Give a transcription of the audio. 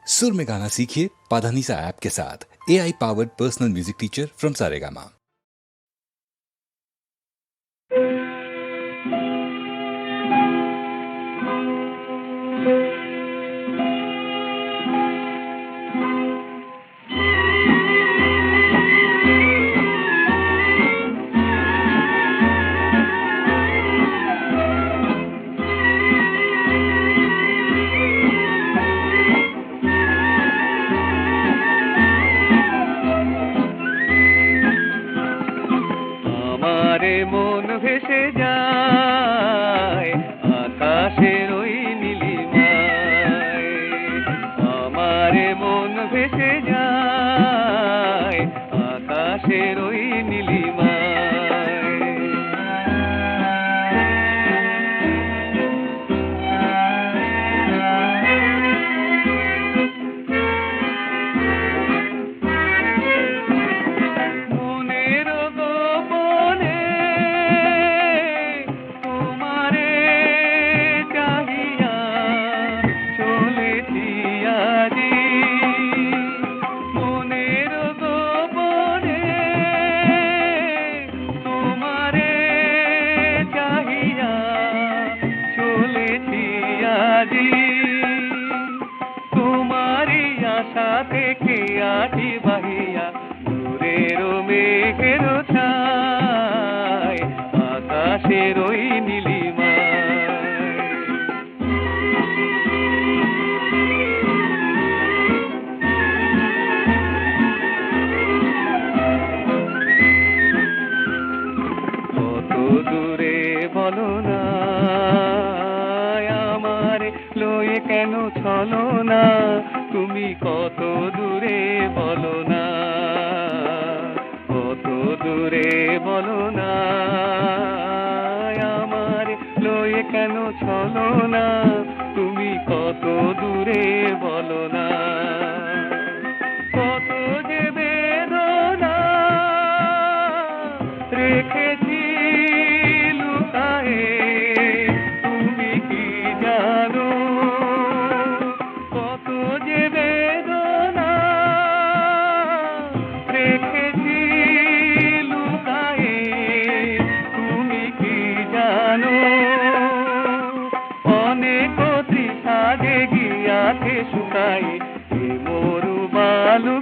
सुर में गाना सीखिए पाधानीसा ऐप के साथ। AI powered personal music teacher from Saregama. মন ভেসে যায় আকাশের ওই নীলিমায়, আমারে মন ভেসে যায় আকাশের ওই নীলিমায়। তোমারি আশা থেকে আটি বাহিয়া দূরের মেঘের ছায় আকাশের ওই নীলিমায়। কত দূরে বলো না লয়ে কেন চলো না, তুমি কত দূরে বলো না, কত দূরে বলো না, আমার লয়ে কেন চলো না, তুমি কত দূরে বলো না। কত যে বেদনা রেখেছি লুকায়ে, তুমি কি জানো কত যে বেদনা রেখেছি লুকায়ে, তুমি কি জানো অনেক তৃষা যে গিয়াছে শুকায়ে, এ মরু বালু